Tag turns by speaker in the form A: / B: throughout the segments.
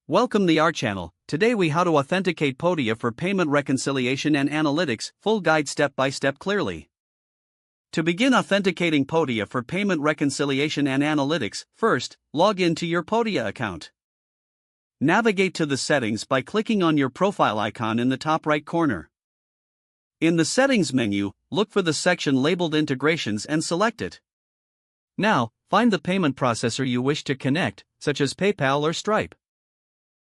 A: Welcome to our channel. Today we how to authenticate Podia for payment reconciliation and analytics, full guide step by step clearly. To begin authenticating Podia for payment reconciliation and analytics, first, log into your Podia account. Navigate to the settings by clicking on your profile icon in the top right corner. In the settings menu, look for the section labeled integrations and select it. Now, find the payment processor you wish to connect, such as PayPal or Stripe.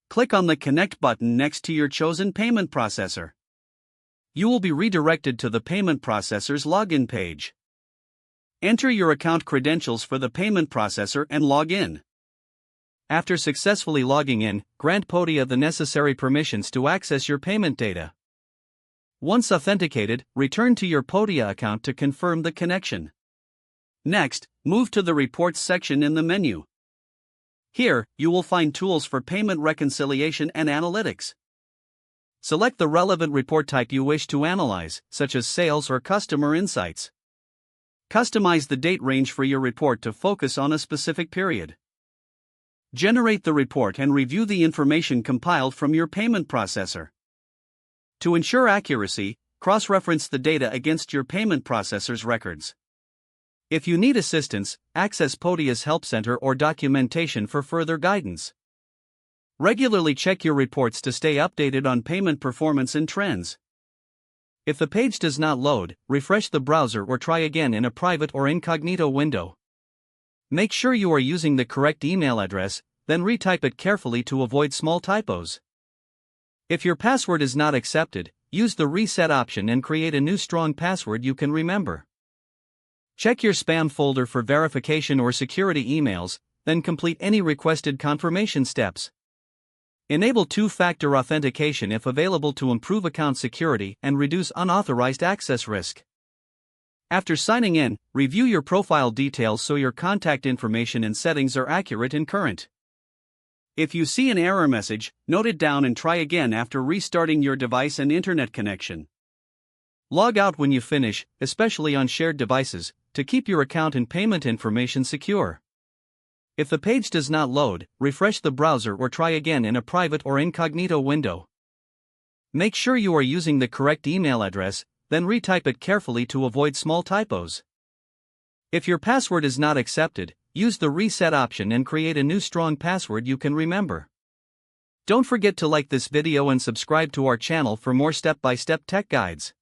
A: Click on the Connect button next to your chosen payment processor. You will be redirected to the payment processor's login page. Enter your account credentials for the payment processor and log in. After successfully logging in, grant Podia the necessary permissions to access your payment data. Once authenticated, return to your Podia account to confirm the connection. Next, move to the Reports section in the menu. Here, you will find tools for payment reconciliation and analytics. Select the relevant report type you wish to analyze, such as sales or customer insights. Customize the date range for your report to focus on a specific period. Generate the report and review the information compiled from your payment processor. To ensure accuracy, cross-reference the data against your payment processor's records. If you need assistance, access Podia's Help Center or documentation for further guidance. Regularly check your reports to stay updated on payment performance and trends. If the page does not load, refresh the browser or try again in a private or incognito window. Make sure you are using the correct email address, then retype it carefully to avoid small typos. If your password is not accepted, use the reset option and create a new strong password you can remember. Check your spam folder for verification or security emails, then complete any requested confirmation steps. Enable two-factor authentication if available to improve account security and reduce unauthorized access risk. After signing in, review your profile details so your contact information and settings are accurate and current. If you see an error message, note it down and try again after restarting your device and internet connection. Log out when you finish, especially on shared devices, to keep your account and payment information secure. If the page does not load, refresh the browser or try again in a private or incognito window. Make sure you are using the correct email address, then retype it carefully to avoid small typos. If your password is not accepted, use the reset option and create a new strong password you can remember. Don't forget to like this video and subscribe to our channel for more step-by-step tech guides.